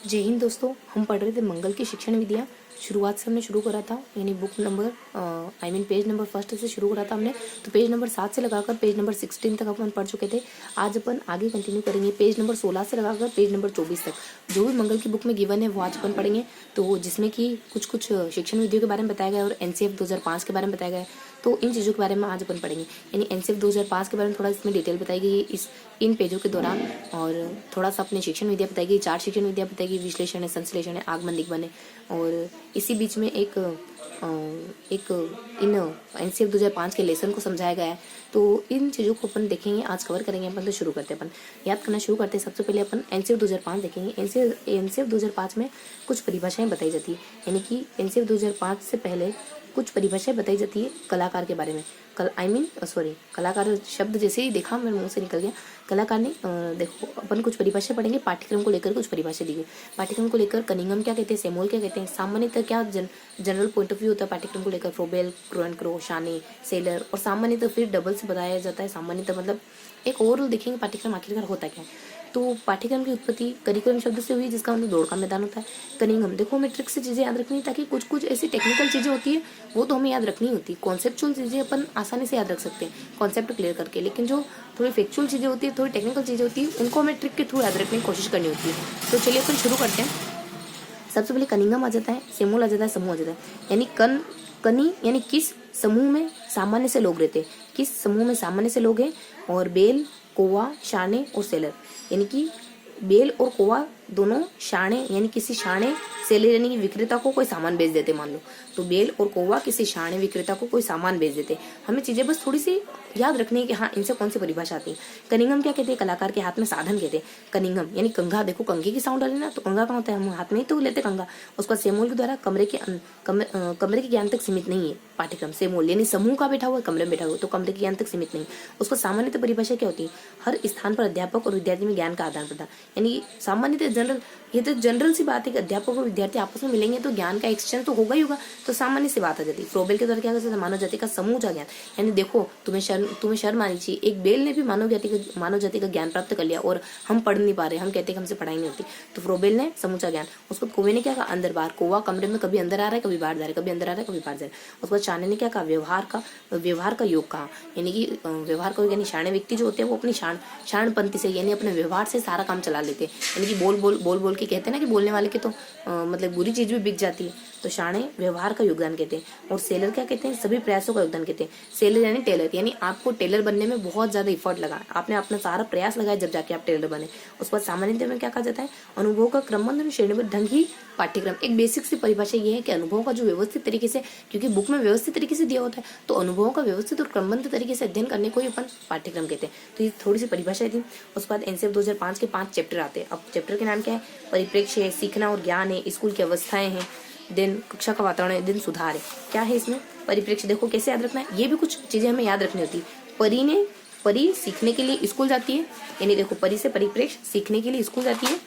जय हिंद दोस्तों। हम पढ़ रहे थे मंगल की शिक्षण विधियाँ। शुरुआत से हमने शुरू करा था, यानी book number page number first से शुरू करा था हमने। तो पेज नंबर 7 से लगाकर पेज नंबर 16 तक अपन पढ़ चुके थे। आज अपन आगे कंटिन्यू करेंगे पेज नंबर 16 से लगाकर पेज नंबर 24 तक। जो भी मंगल की बुक में गिवन है वो आज अपन पढ़ेंगे। तो जिसमें कि कुछ शिक्षण विधियों के बारे में बताया गया और एनसीएफ 2005 के बारे में बताया गया है। तो इन चीज़ों के बारे में आज अपन पढ़ेंगे, यानी एनसीएफ 2005 के बारे में थोड़ा इसमें डिटेल बताई गई है इन पेजों के दौरान। और थोड़ा सा अपने शिक्षण विद्या बताई गई, 4 शिक्षण विद्या बताई गई, विश्लेषण है, संश्लेषण है, आगमन दिगमन है। और इसी बीच में एक इन एनसीएफ 2005 के लेसन को समझाया गया है। तो इन चीज़ों को अपन देखेंगे, आज कवर करेंगे अपन। तो शुरू करते हैं, अपन याद करना शुरू करते हैं। सबसे पहले अपन एनसीएफ 2005 देखेंगे। एनसीएफ 2005 में कुछ परिभाषाएं बताई जाती है, यानी कि एनसीएफ 2005 से पहले कुछ परिभाषाएं बताई जाती है कलाकार के बारे में। कलाकार शब्द जैसे ही देखा मेरे मुंह से निकल गया। कलाकार ने देखो अपन कुछ परिभाषा पढ़ेंगे, पाठ्यक्रम को लेकर कुछ परिभाषा दी गई। पाठ्यक्रम को लेकर कनिंघम क्या कहते हैं, सेमोल क्या कहते हैं, सामान्यतः क्या जनरल पॉइंट ऑफ व्यू होता है पाठ्यक्रम को लेकर, फ्रोबेल, क्रोएनक्रो, शाने, सेलर। और सामान्यतः फिर डबल से बताया जाता है। सामान्यतः मतलब एक ओवरऑल देखेंगे पाठ्यक्रम आखिरकार होता क्या है। तो पाठ्यक्रम की उत्पत्ति करिकुलम शब्द से हुई, जिसका मतलब दौड़ का मैदान होता है। कनिंघम देखो, हमें ट्रिक से चीज़ें याद रखनी है, ताकि कुछ ऐसी टेक्निकल चीज़ें होती है वो तो हमें याद रखनी होती है। कॉन्सेप्चुअल चीज़ें अपन आसानी से याद रख सकते हैं कॉन्सेप्ट क्लियर करके, लेकिन जो थोड़ी फैक्चुअल चीज़ें होती है, थोड़ी टेक्निकल चीज़ें होती है, उनको हमें ट्रिक के थ्रू याद रखने की कोशिश करनी होती है। तो चलिए अपन शुरू करते हैं। सबसे पहले कनिंघम आ जाता है, सेमोल आ जाता है, समूह आ जाता है। यानी कनी यानी किस समूह में सामान्य से लोग रहते हैं, किस समूह में सामान्य से लोग हैं। और बेल, कौवा, शाने और सेलर, यानी कि बेल और कौवा दोनों शाणे, यानी किसी शाणे सेलर यानी कि विक्रेता को कोई सामान बेच देते। मान लो तो बेल और कौवा किसी शाणे विक्रेता को कोई सामान बेच देते। हमें चीजें बस थोड़ी सी याद रखनी है कि हाँ इनसे कौन सी परिभाषा आती है। कनिंघम क्या कहते हैं, कलाकार के हाथ में साधन कहते हैं। कनिंघम यानी कंघा, देखो कंघे की साउंड डाली ना, तो कंघा कहाँ होता है, हम हाथ में ही तो लेते कंघा। उसका सेमोल के द्वारा कमरे के ज्ञान तक सीमित नहीं है पाठ्यक्रम। सेमोल यानी समूह का बैठा हुआ है, कमरे में बैठा हुआ, तो कमरे के ज्ञान तक सीमित नहीं। उसका सामान्यतः परिभाषा क्या होती है, हर स्थान पर अध्यापक और विद्यार्थी में ज्ञान का आदान प्रदान। यानी सामान्यतः जनरल, ये तो जनरल सी बात है कि अध्यापक और विद्यार्थी आपस में मिलेंगे तो ज्ञान का एक्सचेंज तो होगा ही होगा। तो सामान्य सी बात आ जाती है। फ्रोबेल के द्वारा क्या करते हैं, मानव जाति का समूह ज्ञान। यानी देखो तुम्हें शर्म आनी चाहिए, एक बेल ने भी मानव जाति का ज्ञान प्राप्त कर लिया और हम पढ़ नहीं पा रहे, हम कहते हैं कि हमसे पढ़ाई नहीं होती। तो फ्रोबेल ने समूचा ज्ञान। उसको कौवे ने क्या कहा, अंदर बाहर। कौवा कमरे में कभी अंदर आ रहा है, कभी बाहर जा रहा है, कभी अंदर आ रहा है, कभी बाहर जा रहा है। उसके बाद शाने ने क्या कहा, व्यवहार का योग कहा। यानी कि व्यवहार का, यानी शाणे व्यक्ति जो होते हैं वो अपनी शाणपंथी से, यानी अपने व्यवहार से सारा काम चला लेते हैं। यानी कि बोल के कहते हैं ना कि बोलने वाले के तो मतलब बुरी चीज भी बिक जाती है। तो शाणे व्यवहार का योगदान कहते हैं। और सेलर क्या कहते हैं, सभी प्रयासों का योगदान कहते हैं। सेलर यानी टेलर, यानी आपको टेलर बनने में बहुत ज्यादा इफर्ट लगा, आपने अपना सारा प्रयास लगाया जब जाके आप टेलर बने। उसके बाद सामान्यतः में क्या कहा जाता है, अनुभव का क्रमबद्ध और श्रेणीबद्ध ढंग ही पाठ्यक्रम। एक बेसिक सी परिभाषा ये है कि अनुभव का जो व्यवस्थित तरीके से, क्योंकि बुक में व्यवस्थित तरीके से दिया होता है, तो अनुभवों का व्यवस्थित और क्रमबद्ध तरीके से अध्ययन करने को ही अपन पाठ्यक्रम कहते हैं। तो ये थोड़ी सी परिभाषा थी। उसके बाद एनसीएफ 2005 के 5 चैप्टर आते हैं। अब चैप्टर के नाम क्या है, परिप्रेक्ष्य है, सीखना और ज्ञान है, स्कूल की अवस्थाएं हैं, दिन कक्षा का वातावरण है, दिन सुधार है। क्या है इसमें, परिप्रेक्ष्य देखो कैसे याद रखना है, ये भी कुछ चीजें हमें याद रखनी होती है। परी सीखने के लिए स्कूल जाती है, यानी देखो परी से परिप्रेक्ष्य सीखने के लिए स्कूल जाती है,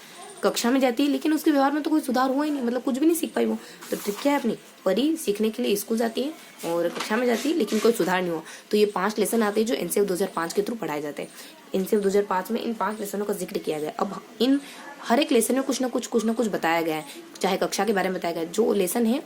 कक्षा में जाती है, लेकिन उसके व्यवहार में तो कोई सुधार हुआ ही नहीं, मतलब कुछ भी नहीं सीख पाई वो। तो ट्रिक क्या है अपनी, परी सीखने के लिए स्कूल जाती है और कक्षा में जाती है, लेकिन कोई सुधार नहीं हुआ। तो ये 5 लेसन आते हैं जो एनसीएफ 2005 के थ्रू पढ़ाए जाते हैं। एनसीएफ 2005 में इन 5 लेसनों का जिक्र किया गया। अब इन हर एक लेसन में कुछ ना कुछ बताया गया है, चाहे कक्षा के बारे में बताया गया है। जो लेसन है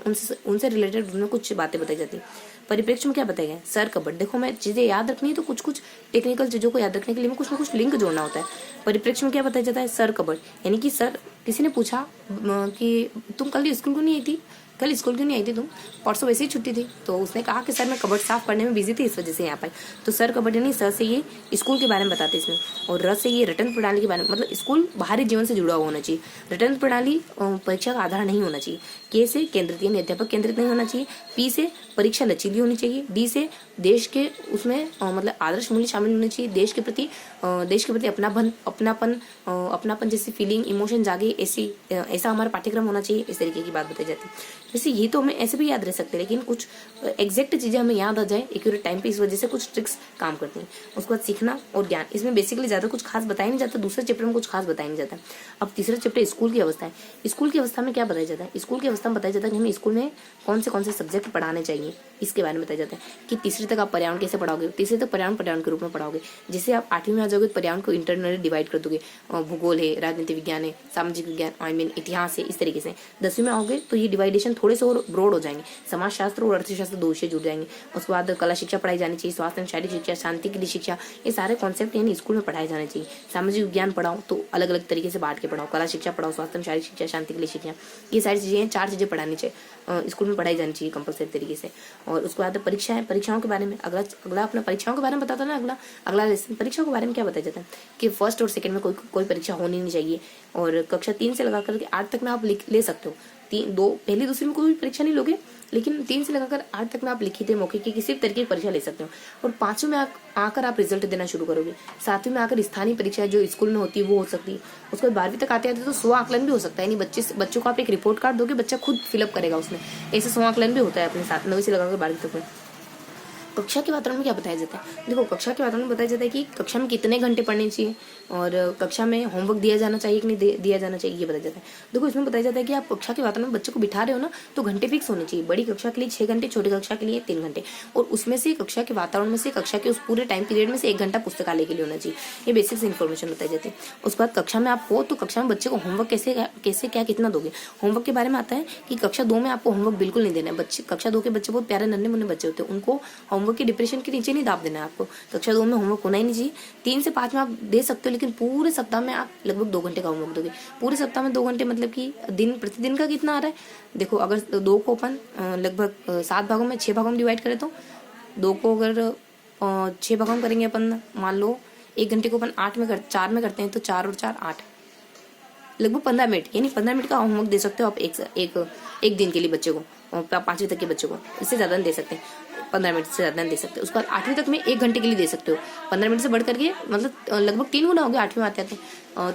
उनसे रिलेटेड उनमें कुछ बातें बताई जाती है। परिप्रेक्ष्य में क्या बताया गया, सर कबड्डी। देखो मैं चीजें याद रखनी है तो कुछ टेक्निकल चीजों को याद रखने के लिए कुछ ना कुछ लिंक जोड़ना होता है। परिप्रेक्ष्य में क्या बताया जाता है, सर कबड्डी, यानी कि सर, किसी ने पूछा कि तुम कल स्कूल क्यों नहीं आई थी, कल स्कूल क्यों नहीं आई थी तुम, परसों वैसे ही छुट्टी थी। तो उसने कहा कि सर मैं कबर्ड साफ करने में बिजी थी, इस वजह से यहाँ पाई। तो सर कबड्डी यानी सर से ये स्कूल के बारे में बताते इसमें, और र से ये रटन प्रणाली के बारे में, मतलब स्कूल बाहरी जीवन से जुड़ा हुआ होना चाहिए। रटन प्रणाली परीक्षा का आधार नहीं होना चाहिए। के से केंद्रित यानी अध्यापक केंद्रित नहीं होना चाहिए। पी से परीक्षा लचीली होनी चाहिए। डी से देश के उसमें मतलब आदर्श मूल्य शामिल होने चाहिए। देश के प्रति अपनापन जैसी फीलिंग, इमोशन जागे, ऐसा हमारा पाठ्यक्रम होना चाहिए। इस तरीके की बात बताई जाती है। वैसे ये तो हमें ऐसे भी याद रह सकते हैं, लेकिन कुछ एग्जैक्ट चीजें हमें याद आ जाए एक्यूरेट टाइम पे, इस वजह से कुछ ट्रिक्स काम करती हैं। उसके बाद सीखना और ज्ञान, इसमें बेसिकली ज्यादा कुछ खास बताया नहीं जाता, दूसरे चैप्टर में कुछ खास बताया नहीं जाता। अब तीसरा चैप्टर स्कूल की अवस्था है। स्कूल की अवस्था में क्या बताया जाता है, स्कूल की अवस्था में बताया जाता है कि हमें स्कूल में कौन से सब्जेक्ट पढ़ाने चाहिए, इसके बारे में बताया जाता है। कि तीसरे तक आप पर्यावरण कैसे पढ़ाओगे, तीसरे तक पर्यावरण के रूप में पढ़ाओगे। जैसे आप 8वीं में आ जाओगे तो पर्यावरण को इंटरनली डिवाइड कर दोगे, भूगोल है, राजनीति विज्ञान है, सामाजिक विज्ञान इतिहास है, इस तरीके से। 10वीं में आओगे तो ये डिवाइडेशन थोड़े से और ब्रॉड हो जाएंगे, समाजशास्त्र और अर्थशास्त्र 2 विषय जुड़ जाएंगे। उसके बाद कला शिक्षा पढ़ाई जानी चाहिए, स्वास्थ्य एवं शारीरिक शिक्षा, शांति के लिए शिक्षा, ये सारे कॉन्सेप्ट यानी स्कूल में पढ़ाए जाने चाहिए। सामाजिक विज्ञान पढ़ाओ तो अलग अलग तरीके से बांट के पढ़ाओ, कला शिक्षा पढ़ाओ, स्वास्थ्य एवं शारीरिक शिक्षा, शांति के लिए शिक्षा, ये सारी चीजें 4 चीजें पढ़ानी चाहिए, स्कूल में पढ़ाई जानी चाहिए कंपलसरी तरीके से। और उसके बाद परीक्षाओं के बारे में अगला अपना परीक्षाओं के बारे में बताता ना अगला लेसन। परीक्षाओं के बारे में क्या बताया जाता है कि फर्स्ट और सेकंड में कोई परीक्षा होनी नहीं चाहिए, और कक्षा 3 से लगाकर के 8 तक में आप ले सकते हो। पहली दूसरी में कोई परीक्षा नहीं लोगे, लेकिन 3 से लगाकर 8 तक में आप लिखित मौके की किसी भी तरीके की परीक्षा ले सकते हो। और 5वीं में आकर आप रिजल्ट देना शुरू करोगे। 7वीं में आकर स्थानीय परीक्षा जो स्कूल में होती है वो हो सकती है। उसके बाद 12वीं तक आते तो स्व आकलन भी हो सकता है, यानी बच्चों को आप एक रिपोर्ट कार्ड दोगे, बच्चा खुद फिलअप करेगा उसमें, ऐसे स्व आकलन भी होता है अपने 9वीं से लगाकर 12वीं तक में। कक्षा के वातावरण में क्या बताया जाता है, देखो कक्षा के वातावरण में बताया जाता है कि कक्षा में कितने घंटे पढ़ने चाहिए, और कक्षा में होमवर्क दिया जाना चाहिए कि नहीं दिया जाना चाहिए, ये बताया जाता है। देखो इसमें बताया जाता है कि आप कक्षा के वातावरण में बच्चे को बिठा रहे हो ना, तो घंटे फिक्स होने चाहिए। बड़ी कक्षा के लिए 6 घंटे, छोटी कक्षा के लिए 3 घंटे, और उसमें से कक्षा के वातावरण में से कक्षा के उस पूरे टाइम पीरियड में से 1 घंटा पुस्तकालय के लिए होना चाहिए। ये बेसिक इन्फॉर्मेशन बताई जाती है। उसके बाद कक्षा में आप हो तो कक्षा में बच्चे को होमवर्क कैसे क्या कितना दोगे। होमवर्क के बारे में आता है कि कक्षा 2 में आपको होमवर्क बिल्कुल नहीं देना है। कक्षा 2 के बच्चे बहुत प्यारे नन्हे मुन्ने बच्चे होते हैं, उनको होमवर्क के डिप्रेशन के नीचे नहीं दाब देना है आपको। कक्षा 2 में होमवर्क होना ही नहीं चाहिए। 3 से 5 में आप दे सकते हो, लेकिन पूरे सप्ताह में आप लगभग 2 घंटे का होमवर्क दोगे। पूरे सप्ताह में 2 घंटे मतलब कि प्रतिदिन का कितना आ रहा है, देखो अगर 2 को अपन लगभग 7 भागों में 6 भागों में डिवाइड करें तो 2 को अगर 6 भागों में करेंगे अपन, मान लो 1 घंटे को अपन 4 में करते हैं तो 4 और 4 8, लगभग 15 मिनट, यानी 15 मिनट का होमवर्क दे सकते हो आप एक दिन के लिए बच्चे को, 5वीं तक के बच्चे को। इससे ज़्यादा नहीं दे सकते, 15 मिनट से ज़्यादा नहीं दे सकते। उसके बाद 8वीं तक में 1 घंटे के लिए दे सकते हो। 15 मिनट से बढ़ करके मतलब लगभग 3 गुना हो गया 8वीं में आते आते,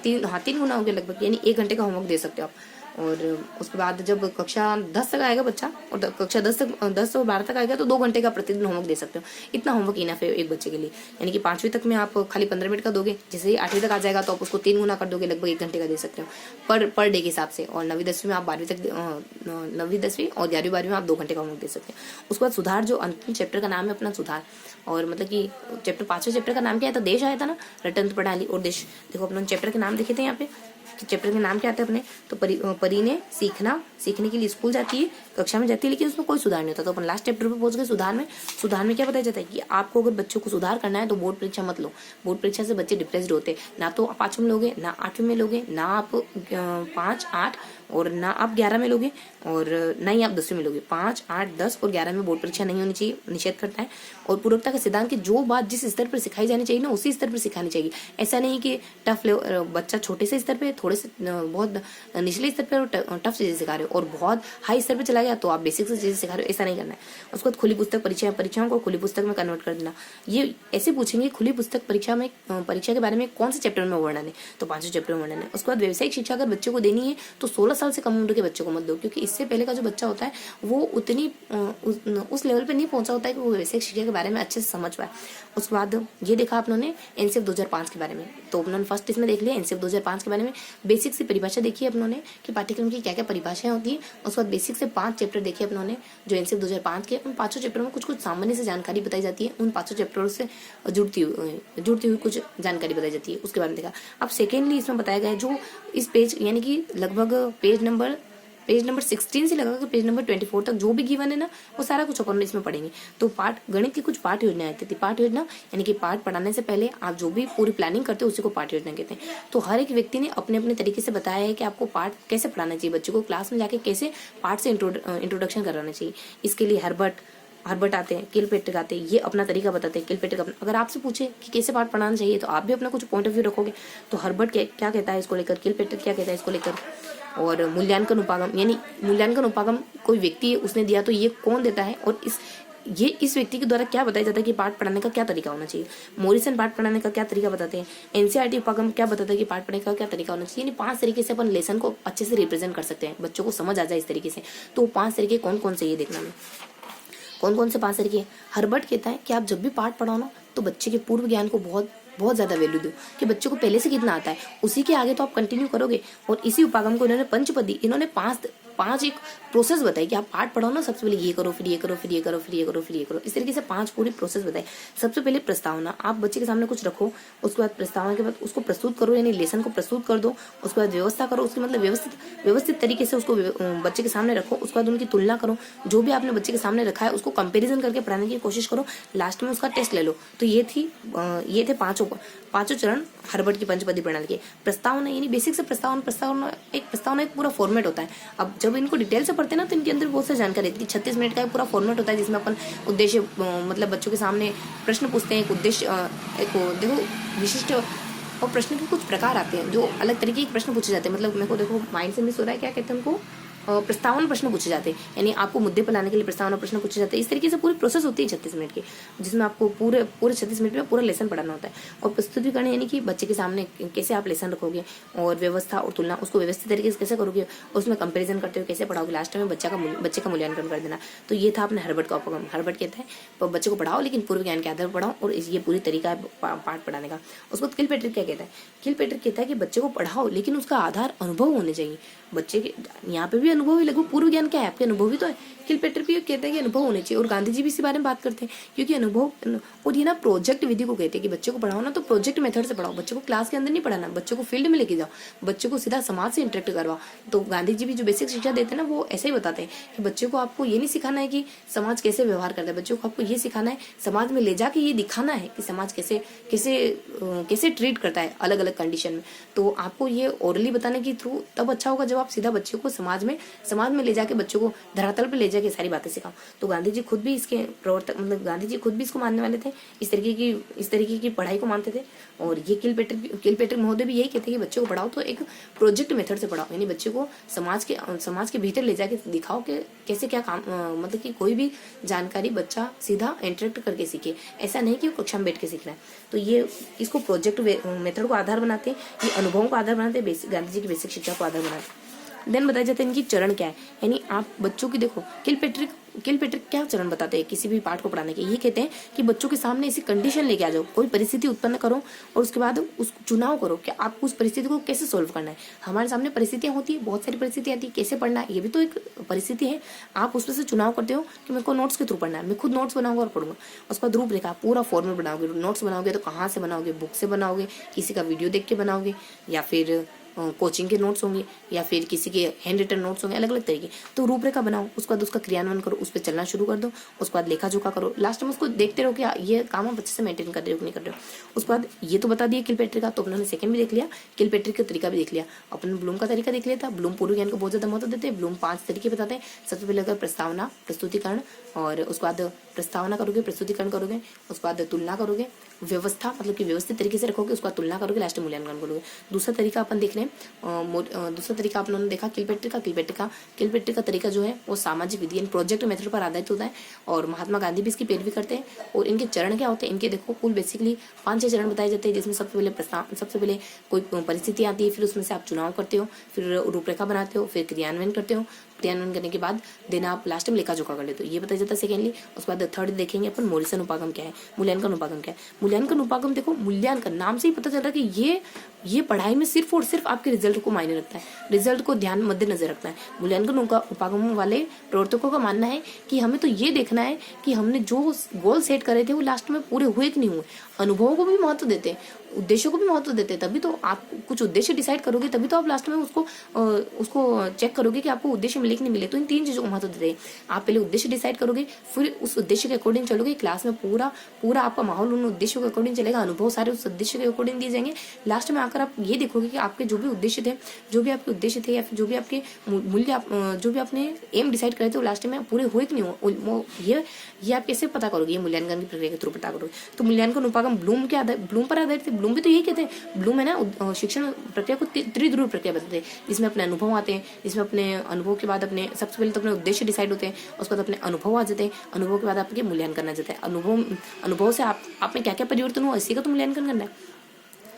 3 गुना हो गया लगभग, यानी 1 घंटे का होमवर्क दे सकते हो आप। और उसके बाद जब कक्षा 10 तक आएगा बच्चा, और कक्षा 10 और 12 तक आएगा तो 2 घंटे का प्रतिदिन होमवर्क दे सकते हो। इतना होमवर्क इनफ है एक बच्चे के लिए, यानी कि 5वीं तक में आप खाली 15 मिनट का दोगे। जैसे ही 8वीं तक आ जाएगा तो आप उसको 3 गुना कर दोगे, लगभग 1 घंटे का दे सकते हो पर डे के हिसाब से। और 9वीं 10वीं में आप 9वीं 10वीं और 11वीं 12वीं में आप 2 घंटे का होमवर्क दे सकते हैं। उसके बाद सुधार, जो अंतिम चैप्टर का नाम है अपना सुधार, और मतलब कि चैप्टर 5वें चैप्टर का नाम क्या है, तो देश आया था ना, रटंत्र प्रणाली और देश। देखो अपने चैप्टर के नाम देखे थे यहाँ पे, चैप्टर के नाम क्या आता है अपने, तो परी ने सीखने के लिए स्कूल जाती है, कक्षा में जाती है, लेकिन उसमें कोई सुधार नहीं होता। तो अपन लास्ट चैप्टर पे पहुंच गए, सुधार में क्या बताया जाता है कि आपको अगर बच्चों को सुधार करना है तो बोर्ड परीक्षा मत लो। बोर्ड परीक्षा से बच्चे डिप्रेस्ड होते हैं, ना तो आप 5वीं में लोगे, ना 8वीं में लोगे, ना आप 5, 8 और ना आप 11 में लोगे, और ना ही आप 10वीं में लोगे। 5, 8, 10 और 11 में बोर्ड परीक्षा नहीं होनी चाहिए, निषेध करता है। और पूर्वकता का सिद्धांत की जो बात जिस स्तर पर सिखाई जानी चाहिए ना, उसी स्तर पर सिखानी चाहिए। ऐसा नहीं कि बच्चा छोटे से स्तर पे, थोड़े से बहुत निचले स्तर पर टफ चीजें सिखा रहे हो और बहुत हाई स्तर पे चला गया तो आप बेसिक से चीजें सिखा रहे हो, ऐसा नहीं करना है। उसके बाद खुली पुस्तक परीक्षाओं को खुली पुस्तक में कन्वर्ट कर देना। ये ऐसे पूछेंगे खुली पुस्तक परीक्षा के बारे में कौन से चैप्टर में वर्णन है, तो 5वें चैप्टर में वर्णन है। उसके बाद व्यावसायिक शिक्षा अगर बच्चों को देनी है तो 16 साल से कम उम्र के बच्चों को मत दो, क्योंकि इससे पहले का जो बच्चा होता है वो उतनी उस लेवल पे नहीं पहुंचा होता है कि वो व्यावसायिक शिक्षा के बारे में अच्छे से समझ पाए। उसके बाद ये देखा आप लोगों ने एनसीएफ 2005 के बारे में, तो उन्होंने फर्स्ट इसमें देख लिया एनसीएफ 2005 के बारे में। बेसिक से परिभाषा देखी अपनों ने कि पाठ्यक्रम की क्या क्या परिभाषाएं होती है। उसके बाद बेसिक से 5 चैप्टर देखे अपनों ने जो एनसीएफ 2005 के। उन 5 चैप्टरों में कुछ सामान्य से जानकारी बताई जाती है, उन 5 चैप्टरों से जुड़ती हुई कुछ जानकारी बताई जाती है, उसके बारे में देखा। अब सेकेंडली इसमें बताया गया जो इस पेज यानी कि लगभग पेज नंबर 16 से लगाकर पेज नंबर 24 तक जो भी गिवन है ना, वो सारा कुछ अपन इसमें पढ़ेंगे। तो गणित की कुछ पाठ योजना आती थी। पाठ योजना यानी कि पाठ पढ़ाने से पहले आप जो भी पूरी प्लानिंग करते हो उसी को पाठ योजना कहते हैं। तो हर एक व्यक्ति ने अपने अपने तरीके से बताया है कि आपको पाठ कैसे पढ़ाना चाहिए, बच्चों को क्लास में जाके कैसे पाठ से इंट्रोडक्शन कराना चाहिए। इसके लिए हर्बर्ट आते हैं, किलपेट्रिक आते हैं, ये अपना तरीका बताते हैं। किलपेट्रिक अगर आपसे पूछे कि कैसे पाठ पढ़ाना चाहिए तो आप भी अपना कुछ पॉइंट ऑफ व्यू रखोगे। तो हर्बर्ट क्या कहता है इसको लेकर, किलपेट्रिक क्या कहता है इसको लेकर। और मूल्यांकन उपागम, यानी मूल्यांकन उपागम कोई व्यक्ति है उसने दिया तो ये कौन देता है, और इस व्यक्ति के द्वारा क्या बताया जाता है कि पाठ पढ़ाने का क्या तरीका होना चाहिए। मोरिसन पाठ पढ़ाने का क्या तरीका बताते हैं। एनसीईआरटी उपागम क्या बताता है कि पाठ पढ़ने का क्या तरीका होना चाहिए। यानी 5 तरीके से अपन लेसन को अच्छे से रिप्रेजेंट कर सकते हैं, बच्चों को समझ आ जाए इस तरीके से। तो 5 तरीके कौन कौन से ये देखना में, कौन से 5 तरीके। हर्बर्ट कहता है कि आप जब भी पाठ पढ़ाओ ना तो बच्चे के पूर्व ज्ञान को बहुत ज्यादा वैल्यू दो, कि बच्चों को पहले से कितना आता है उसी के आगे तो आप कंटिन्यू करोगे। और इसी उपागम को इन्होंने पंचपदी, इन्होंने 5 एक प्रोसेस बताई कि आप पाठ पढ़ाओ ना, सबसे पहले ये करो, फिर ये करो, फिर ये करो, फिर ये करो, फिर ये करो, इस तरीके से 5 पूरी प्रोसेस बताई। सबसे पहले प्रस्तावना, आप बच्चे के सामने कुछ रखो, उसके बाद प्रस्तावना के बाद उसको प्रस्तुत करो, यानी लेसन को प्रस्तुत कर दो। उसके बाद व्यवस्था करो, उसकी मतलब व्यवस्थित तरीके से उसको बच्चे के सामने रखो। उसके बाद उनकी तुलना करो, जो भी आपने बच्चे के सामने रखा है उसको कंपेरिजन करके पढ़ाने की कोशिश करो। लास्ट में उसका टेस्ट ले लो। तो ये थे पांचों चरण हर्बर्ट की पंचपदी प्रणाली के। प्रस्तावना यानी बेसिक से प्रस्तावना एक पूरा फॉर्मेट होता है। अब जब इनको डिटेल से पढ़ते हैं ना, तो इनके अंदर बहुत सारी जानकारी रहती है। 36 मिनट का एक पूरा फॉर्मेट होता है, जिसमें अपन उद्देश्य मतलब बच्चों के सामने प्रश्न पूछते हैं। एक उद्देश्य देखो विशिष्ट, और प्रश्न के कुछ प्रकार आते हैं जो अलग तरीके के प्रश्न पूछे जाते हैं। मतलब मेरे को देखो माइंड से मिस हो रहा है, क्या कहते हैं उनको, प्रस्तावना प्रश्न पूछे जाते हैं, यानी आपको मुद्दे पर लाने के लिए प्रस्तावना प्रश्न पूछे जाते हैं। इस तरीके से पूरी प्रोसेस होती है 36 मिनट की, जिसमें आपको पूरे 36 मिनट में पूरा लेसन पढ़ाना होता है। और प्रस्तुतिकरण यानी कि बच्चे के सामने कैसे आप लेसन रखोगे, और व्यवस्था और तुलना उसको व्यवस्थित तरीके से कैसे करोगे, और उसमें कंपेरिजन करते हुए कैसे पढ़ाओगे, लास्ट में बच्चे का मूल्यांकन कर देना। तो ये था अपने हर्बर्ट का उपक्रम। हर्बर्ट कहता है बच्चे को पढ़ाओ, लेकिन पूर्व ज्ञान के आधार पर पढ़ाओ, और ये पूरी तरीका है पाठ पढ़ाने का। उसको किलपेट्रिक क्या कहता है? किलपेट्रिक कहता है कि बच्चे को पढ़ाओ, लेकिन उसका आधार अनुभव होने चाहिए। बच्चे के यहाँ पे भी अनुभव ही, लगभग पूर्व ज्ञान क्या है, आपके अनुभव ही तो है। किलपेट्रिक भी कहते हैं कि अनुभव होने चाहिए, और गांधी जी भी इसी बारे में बात करते हैं, क्योंकि अनुभव, और ये ना प्रोजेक्ट विधि को कहते हैं कि बच्चे को पढ़ाओ ना तो प्रोजेक्ट मेथड से पढ़ाओ। बच्चे को क्लास के अंदर नहीं पढ़ाना, बच्चे को फील्ड में लेके जाओ, बच्चे को सीधा समाज से इंटरेक्ट करवाओ। तो गांधी जी भी जो बेसिक शिक्षा देते हैं ना, वो ऐसे ही बताते हैं कि बच्चे को आपको ये नहीं सिखाना है कि समाज कैसे व्यवहार करता है, बच्चों को आपको ये सिखाना है, समाज में ले जाके ये दिखाना है कि समाज कैसे कैसे कैसे ट्रीट करता है अलग अलग कंडीशन में। तो आपको ये ओरली बताने की थ्रू तब अच्छा होगा जब आप सीधा बच्चे को समाज में ले जाके बच्चों को धरातल पे ले जाके सारी बातें सिखाओ। तो गांधी जी खुद भी इसके प्रवर्तक, मतलब गांधी जी खुद भी इसको मानने वाले थे, इस तरीके की पढ़ाई को मानते थे। और ये किलपेट्रिक महोदय भी यही कहते हैं कि बच्चे को पढ़ाओ तो एक प्रोजेक्ट मेथड से पढ़ाओ, यानी बच्चे को समाज के भीतर ले जाके दिखाओ कि कैसे क्या काम, मतलब कि कोई भी जानकारी बच्चा सीधा इंटरेक्ट करके सीखे। ऐसा नहीं कि वो कक्षा में बैठ के सीखना है। तो ये इसको प्रोजेक्ट मेथड को आधार बनाते हैं, ये अनुभवों को आधार बनाते हैं, गांधी जी की बेसिक शिक्षा को आधार बनाते हैं। देन बताया जाता है इनकी चरण क्या है, यानी आप बच्चों की देखो किलपेट्रिक क्या चरण बताते हैं किसी भी पाठ को पढ़ाने के। ये कहते हैं कि बच्चों के सामने ऐसी कंडीशन लेके आ जाओ, कोई परिस्थिति उत्पन्न करो, और उसके बाद उस चुनाव करो कि आप उस परिस्थिति को कैसे सोल्व करना है। हमारे सामने परिस्थितियां होती है, बहुत सारी परिस्थितियां आती है, कैसे पढ़ना है ये भी तो एक परिस्थिति है। आप उसमें से चुनाव करते हो कि मेरे को नोट्स के थ्रू पढ़ना है, मैं खुद नोट्स बनाऊंगा और पढ़ूंगा। उसके बाद रूपरेखा, पूरा फॉर्मेट बनाओगे। नोट्स बनाओगे तो कहाँ से बनाओगे, बुक से बनाओगे, किसी का वीडियो देख के बनाओगे, या फिर कोचिंग के नोट्स होंगे, या फिर किसी के हैंड रिटन नोट्स होंगे, अलग अलग तरीके। तो रूपरेखा बनाओ, उसके बाद उसका क्रियान्वयन करो, उस पर चलना शुरू कर दो। उसके बाद लेखा जोखा करो, लास्ट में उसको देखते रहो कि ये काम आप अच्छे से मेंटेन कर रहे हो कि नहीं कर रहे हो। उसके बाद ये तो बता दिया किलपेट्रिक का, तो उन्होंने सेकंड भी देख लिया, किलपेट्रिक का तरीका भी देख लिया। अपने ब्लूम का तरीका देख लिया था। ब्लूम पूर्व ज्ञान को बहुत ज्यादा महत्व देते हैं। ब्लूम 5 तरीके बताते हैं। सबसे पहले अगर प्रस्तावना, प्रस्तुतिकरण, और उसके बाद प्रस्तावना करोगे, प्रस्तुतिकरण करोगे, उसके बाद तुलना करोगे, व्यवस्था मतलब कि व्यवस्थित तरीके से रखोगे, उसके बाद तुलना करोगे, लास्ट में मूल्यांकन करोगे। दूसरा तरीका अपन देख रहे हैं, दूसरा तरीका आप लोगों ने देखा किलपेट्रिक का तरीका जो है वो सामाजिक विधि प्रोजेक्ट मेथड पर आधारित होता है, और महात्मा गांधी भी इसकी पैरवी करते हैं। और इनके चरण क्या होते हैं, इनके देखो कुल बेसिकली 5-6 चरण बताए जाते हैं, जिसमें सबसे पहले कोई परिस्थिति आती है, फिर उसमें से आप चुनाव करते हो, फिर रूपरेखा बनाते हो, फिर क्रियान्वयन करते हो। क्रियान्वयन करने के बाद देन आप लास्ट में लेखा जोखा कर लेते हो, ये बताया जाता है सेकेंडली। उसके बाद थर्ड देखेंगे अपन मोरिसन उपागम क्या है, मूल्यांकन उपागम क्या है। मूल्यांकन उपागम देखो, मूल्यांकन नाम से ही पता चल रहा है कि ये पढ़ाई में सिर्फ और सिर्फ आपके रिजल्ट को मायने रखता है, रिजल्ट को ध्यान मद्देनजर रखना है। मूल्यांकन उपागम वाले प्रवर्तकों का मानना है कि हमें तो ये देखना है कि हमने जो गोल सेट करे थे वो लास्ट में पूरे हुए कि नहीं हुए। अनुभवों को भी महत्व देते हैं, उद्देश्यों को भी महत्व देते हैं, तभी तो आप कुछ उद्देश्य डिसाइड करोगे, तभी तो आप लास्ट में उसको चेक करोगे कि आपको उद्देश्य मिले कि नहीं मिले। तो इन 3 चीजों को महत्व देते हैं। आप पहले उद्देश्य डिसाइड करोगे, फिर उस उद्देश्य के अकॉर्डिंग चलोगे, क्लास में पूरा आपका माहौल उन उद्देश्यों के अकॉर्डिंग चलेगा, अनुभव सारे उस उद्देश्य के अकॉर्डिंग दिए जाएंगे। लास्ट में आकर आप ये देखोगे कि आपके जो भी उद्देश्य थे या फिर जो भी आपके मूल्य, जो भी आपने एम डिसाइड करे थे वो लास्ट में पूरे हुए कि नहीं हुए। ये आप कैसे पता करोगे, ये मूल्यांकन की प्रक्रिया के थ्रू पता करोगे। तो मूल्यांकन उपागम ब्लूम पर आधारित थे। ब्लूम भी तो यही कहते हैं, ब्लूम है ना शिक्षण प्रक्रिया को त्रिध्रुव प्रक्रिया बताते हैं, जिसमें अपने अनुभव आते हैं, जिसमें अपने अनुभव के बाद अपने सबसे पहले तो अपने उद्देश्य डिसाइड होते हैं, उसके बाद अपने अनुभव आ जाते हैं, अनुभव के बाद आपके मूल्यांकन आ जाता है। अनुभव से आप में क्या क्या परिवर्तन हुआ इसी का तो मूल्यांकन करना है।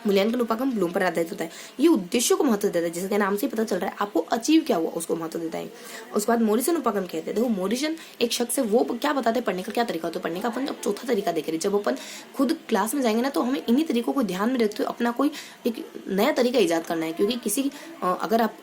मूल्यांकन उपागम ब्लूम पर आधारित होता है। ये उद्देश्यों को महत्व देता है, जैसे कि नाम से ही पता चल रहा है आपको अचीव क्या हुआ उसको महत्व देता है। उसके बाद मोरिसन उपागम कहते हैं। देखो मोरिसन एक शख्स है, वो क्या बताते हैं पढ़ने का क्या तरीका होता है पढ़ने का। अपन अब चौथा तरीका देख रहे हैं, जब अपन खुद क्लास में जाएंगे ना तो हमें इन्हीं तरीकों को ध्यान में रखते हुए अपना कोई एक नया तरीका ईजाद करना है। क्योंकि किसी अगर आप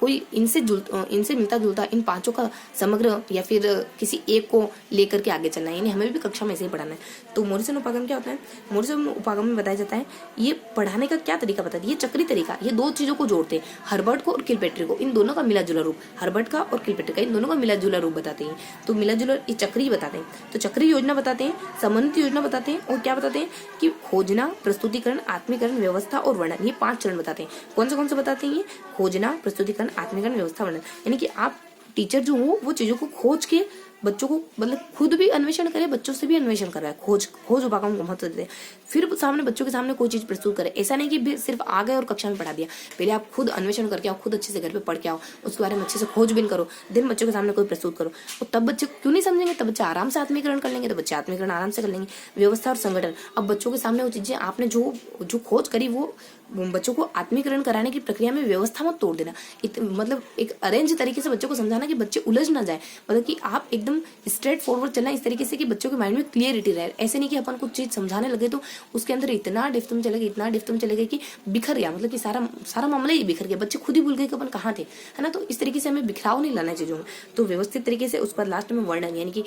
कोई इनसे मिलता जुलता इन पांचों का समग्र या फिर किसी एक को लेकर के आगे चलना है, यानी हमें भी कक्षा में ऐसे ही पढ़ाना है। तो मोरिसन उपागम क्या होता है? मोरिसन उपागम में बताया जाता है ये पढ़ाने का क्या तरीका बताते हैं। ये चक्री तरीका, ये दो चीजों को जोड़ते हैं, हर्बर्ट को और किलपेट्री को, इन दोनों का मिला जुला रूप, हर्बर्ट का और किलपेट्री का इन दोनों का मिला जुला रूप बताते हैं। तो मिला जुला ये चक्री बताते हैं। तो चक्री योजना बताते हैं, समन्वित योजना बताते हैं, और क्या बताते हैं कि खोजना, प्रस्तुतिकरण, आत्मीकरण, व्यवस्था और वर्णन, ये 5 चरण बताते हैं। कौन से बताते हैं? ये खोजना, प्रस्तुतिकरण, आत्मीकरण, व्यवस्था, वर्णन। यानी कि आप टीचर जो हो वो चीजों को खोज के बच्चों को मतलब खुद भी अन्वेषण करे, बच्चों से भी अन्वेषण कर रहा है, खोज उपागम को महत्व देते हैं। फिर सामने बच्चों के सामने कोई चीज प्रस्तुत करे। ऐसा नहीं कि सिर्फ आ गए और कक्षा में पढ़ा दिया। पहले आप खुद अन्वेषण करके आओ, खुद अच्छे से घर पे पढ़ के आओ, उसके बारे में अच्छे से खोजबीन करो, दिन बच्चों के सामने कोई प्रस्तुत करो। और तब बच्चे क्यों नहीं समझेंगे? तब बच्चे आराम से आत्मीकरण कर लेंगे, तो बच्चे आत्मीकरण आराम से कर लेंगे। व्यवस्था और संगठन, अब बच्चों के सामने वो चीजें आपने जो खोज करी वो बच्चों को आत्मीकरण कराने की प्रक्रिया में व्यवस्था मत तोड़ देना। मतलब एक अरेंज तरीके से बच्चों को समझाना कि बच्चे उलझ ना जाए, मतलब कि आप एकदम स्ट्रेट फॉरवर्ड चलना इस तरीके से कि बच्चों के माइंड में क्लियरिटी रहे। ऐसे नहीं कि अपन कुछ चीज समझाने लगे तो उसके अंदर इतना डिफ्थ में चले गए कि बिखर गया, मतलब कि सारा मामला ही बिखर गया, बच्चे खुद ही भूल गए कि अपन कहाँ थे, है ना। तो इस तरीके से हमें बिखराव नहीं लाना है चीजों में। तो व्यवस्थित तरीके से उसके बाद लास्ट में वर्णन, यानी कि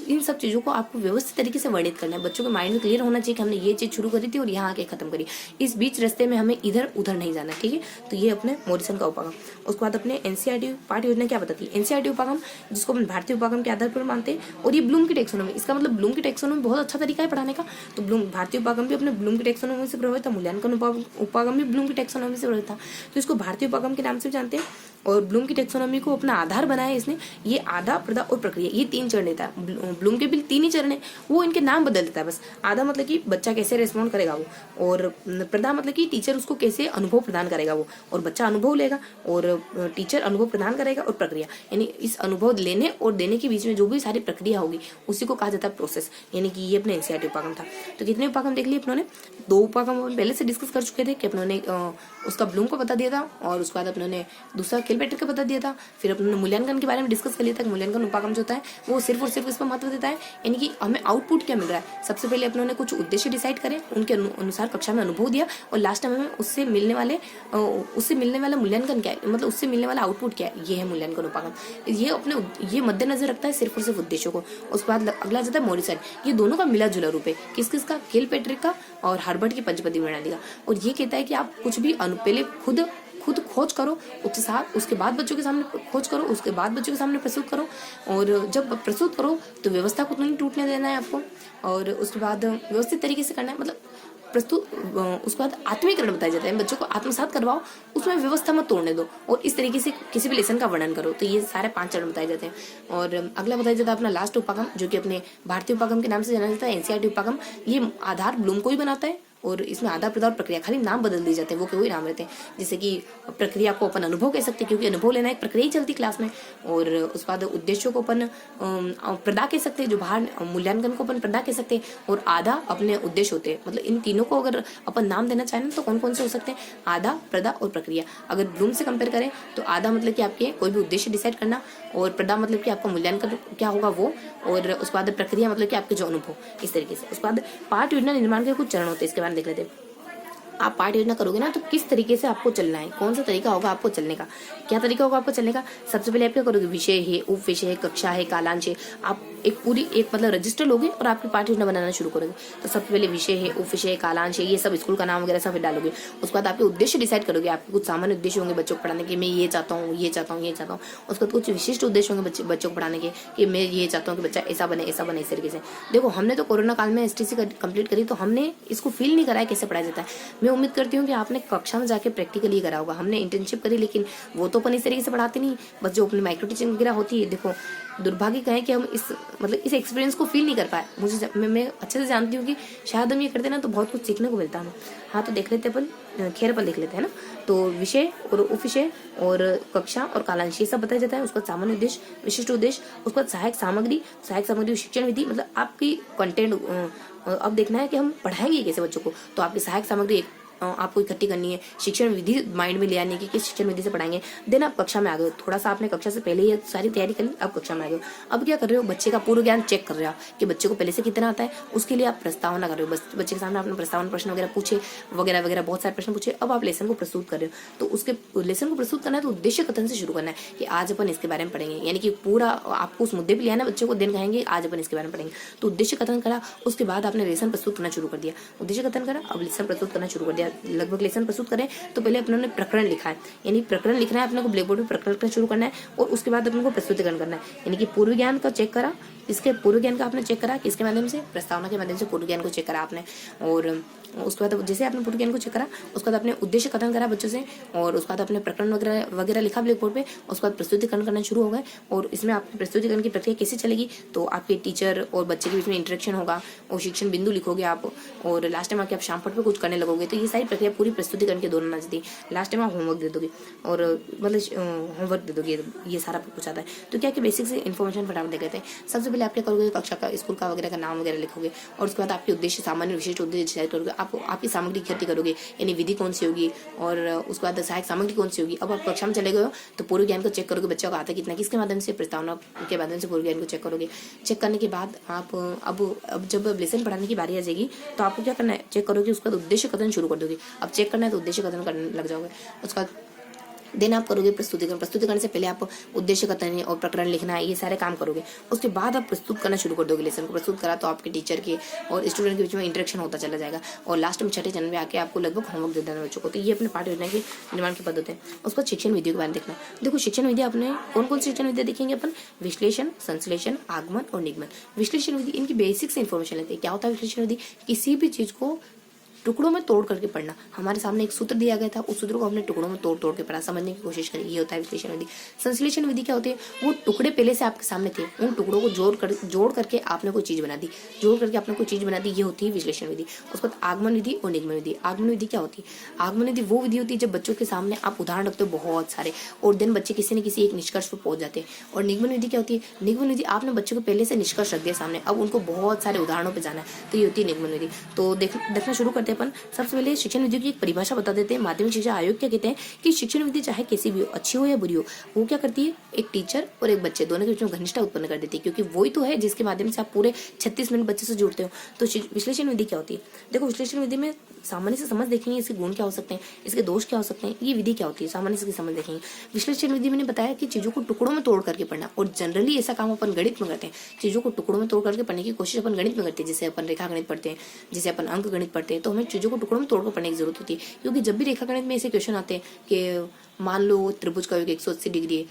इन सब चीजों को आपको व्यवस्थित तरीके से वर्णित करना है। बच्चों के माइंड में क्लियर होना चाहिए कि हमने ये चीज शुरू करी थी और यहाँ आके खत्म करी, इस बीच रास्ते में हमें इधर उधर नहीं जाना, ठीक है। तो ये अपने मोरिसन का उपागम। उसके बाद अपने एनसीईआरटी पाठ्य योजना क्या बताती है? एनसीईआरटी उपागम जिसको अपन भारतीय उपागम के आधार पर मानते हैं, और ये ब्लूम की टैक्सोनॉमी, इसका मतलब ब्लूम की टैक्सोनॉमी बहुत अच्छा तरीका है पढ़ाने का। तो ब्लूम भारतीय उपागम भी अपने ब्लूम की टैक्सोनॉमी से प्रभावित था, मूल्यांकन उपागम भी ब्लूम की टैक्सोनॉमी से प्रभावित था। तो इसको भारतीय उपागम के नाम से जानते हैं। और ब्लूम की टैक्सोनॉमी को अपना आधार बनाया इसने। ये आधा, प्रदा और प्रक्रिया, ये 3 चरण देता है। ब्लूम के भी 3 ही चरण है, वो इनके नाम बदल देता है बस। आधा मतलब कि बच्चा कैसे रेस्पॉन्ड करेगा वो, और प्रदा मतलब कि टीचर उसको कैसे अनुभव प्रदान करेगा वो, और बच्चा अनुभव लेगा और टीचर अनुभव प्रदान करेगा। और प्रक्रिया यानी इस अनुभव लेने और देने के बीच में जो भी सारी प्रक्रिया होगी उसी को कहा जाता है प्रोसेस, यानी कि ये अपने एनसीईआरटी उपागम था। तो कितने उपागम देख लिए अपनों ने? 2 उपागम पहले से डिस्कस कर चुके थे कि अपनों ने उसका ब्लूम को बता दिया था, और उसके बाद अपनों ने दूसरा किलपेट्री का बता दिया था। फिर अपने मूल्यांकन के बारे में डिस्कस कर लिया था कि मूल्यांकन उपागम जो होता है वो सिर्फ और सिर्फ इस पर महत्व देता है, यानी कि हमें आउटपुट क्या मिल रहा है। सबसे पहले अपनों ने कुछ उद्देश्य डिसाइड करे, उनके अनुसार कक्षा में अनुभव दिया, और लास्ट में हमें उससे मिलने वाला मूल्यांकन क्या है, मतलब उससे मिलने वाला आउटपुट क्या है, ये है मूल्यांकन उपागम। ये मद्देनजर रखता है सिर्फ और सिर्फ उद्देश्यों को। उसके बाद अगला जाता है मोरिसन, ये दोनों का मिला जुला रूप है, किसका? किलपेट्रिक का और हर्बर्ट की पंचपदी प्रणाली का। और ये कहता है कि आप कुछ भी पहले खुद खोज करो, उसके बाद बच्चों के सामने खोज करो, उसके बाद बच्चों के सामने प्रस्तुत करो, और जब प्रस्तुत करो तो व्यवस्था को नहीं टूटने देना है आपको, और उसके बाद व्यवस्थित तरीके से करना है, मतलब प्रस्तुत। उसके बाद आत्मीकरण बताया जाता है, बच्चों को आत्मसात करवाओ, उसमें व्यवस्था मत तोड़ने दो, और इस तरीके से किसी भी लेसन का वर्णन करो। तो ये सारे 5 चरण बताए जाते हैं। और अगला बताया जाता है अपना लास्ट उपागम, जो कि अपने भारतीय उपागम के नाम से जाना जाता है, एनसीईआरटी उपागम। ये आधार ब्लूम को ही बनाता है, और इसमें आधार, प्रदा और प्रक्रिया खाली नाम बदल दिए जाते हैं, वो कोई नाम रहते हैं। जैसे कि प्रक्रिया को अपन अनुभव कह सकते हैं, क्योंकि अनुभव लेना एक प्रक्रिया ही चलती क्लास में। और उसके बाद उद्देश्यों को अपन प्रदा कह सकते हैं, जो बाहर मूल्यांकन को अपन प्रदा कह सकते हैं, और आधा अपने उद्देश्य होते हैं। मतलब इन तीनों को अगर अपन नाम देना चाहें तो कौन कौन से हो सकते हैं? आधा, प्रदा और प्रक्रिया। अगर ब्लूम से कंपेयर करें तो आधा मतलब कि आपके कोई भी उद्देश्य डिसाइड करना, और प्रदा मतलब कि आपका मूल्यांकन क्या होगा वो, और उसके बाद प्रक्रिया मतलब कि आपके जो अनुभव, इस तरीके से। उसके बाद पाठ योजना निर्माण के कुछ चरण होते हैं, इसके बारे में देख लेते हैं। आप पाठ्य योजना करोगे ना तो किस तरीके से आपको चलना है, कौन सा तरीका होगा आपको चलने का, क्या तरीका होगा आपको चलने का। सबसे पहले आप क्या करोगे? विषय है, उप विषय है, कक्षा है, कालांश है, आप एक मतलब रजिस्टर लोगे और आपकी पाठ्य योजना बनाना शुरू करोगे। तो सबसे पहले विषय है, उप विषय है, कालांश है, ये सब स्कूल का नाम वगैरह सब डालोगे। उसके बाद आपके उद्देश्य डिसाइड करोगे। आपके कुछ सामान्य उद्देश्य होंगे बच्चों को पढ़ाने के, मैं ये चाहता हूँ, ये चाहता हूँ, ये चाहता हूँ। उसके बाद कुछ विशिष्ट उद्देश्य होंगे बच्चों को पढ़ाने के, कि मैं ये चाहता हूँ कि बच्चा ऐसा बने, ऐसा बने, इस तरीके से। देखो हमने तो कोरोना काल में एसटीसी कंप्लीट करी, तो हमने इसको फील नहीं कराया कैसे पढ़ाया जाता है। मैं उम्मीद करती हूँ कि आपने कक्षा में जाके प्रैक्टिकली करा होगा। हमने इंटर्नशिप करी, लेकिन वो तो अपन इस तरीके से पढ़ाते नहीं, बस जो अपनी माइक्रो टीचिंग वगैरह होती है। देखो दुर्भाग्य का है कि हम इस एक्सपीरियंस को फील नहीं कर पाए। मैं अच्छे से जानती हूँ कि शायद हम ये करते ना तो बहुत कुछ सीखने को मिलता हमें। हाँ तो देख लेते अपन, खैर अपन देख लेते हैं ना। तो विषय और उप विषय और कक्षा और कालांश ये सब बताया जाता है। उसका सामान्य उद्देश्य, विशिष्ट उद्देश्य, उसका सहायक सामग्री शिक्षण विधि, मतलब आपकी कंटेंट अब देखना है कि हम पढ़ाएंगे कैसे बच्चों को। तो आपकी सहायक सामग्री आपको इकट्ठी करनी है, शिक्षण विधि माइंड में ले आने की, किस शिक्षण विधि से पढ़ाएंगे। देन आप कक्षा में आ गए, थोड़ा सा आपने कक्षा से पहले ये सारी तैयारी कर ली, आप कक्षा में आ गए। अब क्या कर रहे हो, बच्चे का पूर्व ज्ञान चेक कर रहे हो कि बच्चे को पहले से कितना आता है, उसके लिए आप प्रस्तावना कर रहे हो। बच्चे के सामने आपने प्रस्तावना प्रश्न वगैरह पूछे, वगैरह वगैरह बहुत सारे प्रश्न पूछे। अब आप लेसन को प्रस्तुत कर रहे हो, तो उसके लेसन को प्रस्तुत करना है तो उद्देश्य कथन से शुरू करना है कि आज अपन इसके बारे में पढ़ेंगे, यानी कि पूरा आपको उस मुद्दे पे लिया ना बच्चों को, दिन कहेंगे आज अपन इसके बारे में पढ़ेंगे। तो उद्देश्य कथन करा, उसके बाद आपने लेसन प्रस्तुत करना शुरू कर दिया। उद्देश्य कथन करा, अब लेसन प्रस्तुत करना शुरू कर दिया। लगभग लेसन प्रस्तुत करें तो पहले अपने प्रकरण लिखा है, यानी प्रकरण लिखना है अपने को, ब्लैक बोर्ड पे प्रकरण लिखना शुरू करना है, और उसके बाद अपने को प्रस्तुतिकरण करना है। यानी कि पूर्व ज्ञान का चेक करा, इसके पूर्व ज्ञान का आपने चेक करा किसके माध्यम से, प्रस्तावना के माध्यम से पूर्व ज्ञान को चेक करा आपने। और उसके बाद जैसे आपने पूर्व ज्ञान को चेक करा, उसके बाद आपने उद्देश्य कथन करा बच्चों से, और उसके बाद अपने प्रकरण वगैरह वगैरह लिखा ब्लैक बोर्ड पे। उसके बाद प्रस्तुतिकरण करना शुरू हो गए, और इसमें आपकी प्रस्तुतिकरण की प्रक्रिया कैसे चलेगी, तो आपके टीचर और बच्चे के बीच में इंटरेक्शन होगा, और शिक्षण बिंदु लिखोगे आप, और लास्ट टाइम आके आप शाम पट पे कुछ करने लगोगे। तो ये सारी प्रक्रिया पूरी प्रस्तुतिकरण के दौरान आती है। लास्ट टाइम आप होमवर्क दे दोगे, और मतलब होमवर्क दे दोगे, ये सारा कुछ आता है। तो क्या कि बेसिक से इन्फॉर्मेशन फटाफट दे देते हैं। सबसे पहले आप क्या करोगे, कक्षा का, स्कूल का वगैरह का नाम वगैरह लिखोगे, और उसके बाद आपके उद्देश्य, सामान्य विशिष्ट उद्देश्य डिसाइड करोगे। आप आपकी सामग्री इकट्ठी करोगे, यानी विधि कौन सी होगी, और उसके बाद सहायक सामग्री कौन सी होगी। अब आप कक्षा में चले गए हो तो पूर्व ज्ञान को चेक करोगे, बच्चों को आता कितना, किसके माध्यम से, प्रस्तावना के माध्यम से पूर्व ज्ञान को चेक करोगे। चेक करने के बाद आप अब जब लेसन पढ़ाने की बारी आ जाएगी तो आपको क्या करना है, चेक करोगे, उसका उद्देश्य कथन शुरू कर दोगे। अब चेक करना है तो उद्देश्य कथन करने लग जाओगे। उसका देन आप करोगे प्रस्तुतिकरण। प्रस्तुतिकरण से पहले आप उद्देश्य कथन और प्रकरण लिखना है, ये सारे काम करोगे। उसके बाद आप प्रस्तुत करना शुरू कर दोगे। लेसन को प्रस्तुत करा तो आपके टीचर के और स्टूडेंट के बीच में इंटरेक्शन होता चला जाएगा, और लास्ट में छठे चरण में आके आपको लगभग होमवर्क दे देना बच्चों को। तो ये अपने पाठ योजना के निर्माण की पद्धति है। उसके बाद शिक्षण विधियों के बारे में देखना। देखो शिक्षण विधि अपने कौन कौन सी शिक्षण विद्या देखेंगे अपन, विश्लेषण, संश्लेषण, आगमन और निगमन। विश्लेषण विधि इनकी बेसिक से इन्फॉर्मेशन लेते हैं। क्या होता है विश्लेषण विधि, किसी भी चीज को टुकड़ों में तोड़ करके पढ़ना। हमारे सामने एक सूत्र दिया गया था, उस सूत्र को हमने टुकड़ों में तोड़ तोड़ के पढ़ा, समझने की कोशिश करी, ये होता है विश्लेषण विधि। संश्लेषण विधि क्या होती है, वो टुकड़े पहले से आपके सामने थे, उन टुकड़ों को जोड़ करके आपने कोई चीज बना दी, ये होती है विश्लेषण विधि। उसके बाद आगमन विधि और निगमन विधि। आगमन विधि क्या होती है, आगमन विधि वो विधि होती है जब बच्चों के सामने आप उदाहरण रखते हो बहुत सारे, और दिन बच्चे किसी न किसी एक निष्कर्ष पर पहुंच जाते हैं। और निगमन विधि क्या होती है, निगमन विधि आपने बच्चों को पहले से निष्कर्ष रख दिया सामने, अब उनको बहुत सारे उदाहरणों पर जाना है, तो ये होती है निगमन विधि। तो देखना शुरू करते हैं अपन। सबसे पहले शिक्षण विधि की एक परिभाषा बता देते हैं। माध्यमिक शिक्षा आयोग क्या कहते हैं कि शिक्षण विधि चाहे कैसी भी हो, अच्छी हो या बुरी हो, वो क्या करती है, एक टीचर और एक बच्चे दोनों के बीच में घनिष्ठता उत्पन्न कर देती है, क्योंकि वही तो है जिसके माध्यम से आप पूरे 36 मिनट बच्चे से जुड़ते हो। तो विश्लेषण विधि क्या होती है, देखो विश्लेषण विधि में सामान्य से समझ देखेंगे, इसके गुण क्या हो सकते हैं, इसके दोष क्या हो सकते हैं, ये विधि क्या होती है, सामान्य से समझ देखेंगे। विश्लेषण विधि मैंने बताया कि चीजों को टुकड़ों में तोड़ करके पढ़ना, और जनरली ऐसा काम अपन गणित में करते हैं, चीजों को टुकड़ों में तोड़ करके पढ़ने की कोशिश अपन गणित में करते हैं। जैसे अपन रेखा गणित पढ़ते हैं, जैसे अपन अंक गणित पढ़ते हैं, तो हमें चीजों को टुकड़ों में तोड़कर पढ़ने की जरूरत होती है। क्योंकि जब भी रेखा गणित में ऐसे क्वेश्चन आते हैं कि मान लो त्रिभुज का योग 180 डिग्री है,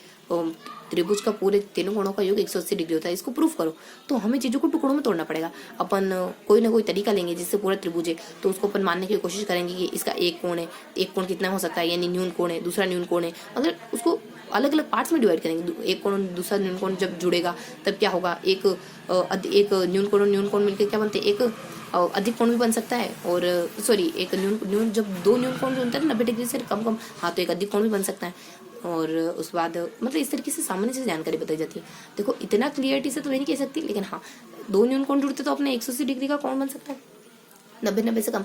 त्रिभुज का पूरे तीनों कोणों का योग 180 डिग्री होता है, इसको प्रूफ करो, तो हमें चीजों को टुकड़ों में तोड़ना पड़ेगा। अपन कोई ना कोई तरीका लेंगे जिससे पूरा त्रिभुज है, तो उसको अपन मानने की कोशिश करेंगे कि इसका एक कोण है, एक कोण कितना हो सकता है, यानी न्यून कोण है, दूसरा न्यून कोण है। अगर उसको अलग अलग पार्ट्स में डिवाइड करेंगे, एक कोण दूसरा न्यून कोण जब जुड़ेगा तब क्या होगा, एक न्यून कोण मिलकर क्या बनते हैं, एक अधिक कोण भी बन सकता है, और सॉरी एक न्यून जब दो न्यून कोण जो होता है 90 डिग्री से कम, हाँ तो एक अधिक कोण भी बन सकता है। और उस बाद मतलब इस तरीके से सामान्य से जानकारी बताई जाती है। देखो इतना क्लियरिटी से तो मैं नहीं कह सकती, लेकिन हाँ 2 न्यून कोण जुड़ते तो अपने 180 डिग्री का कोण बन सकता है, 90 से कम।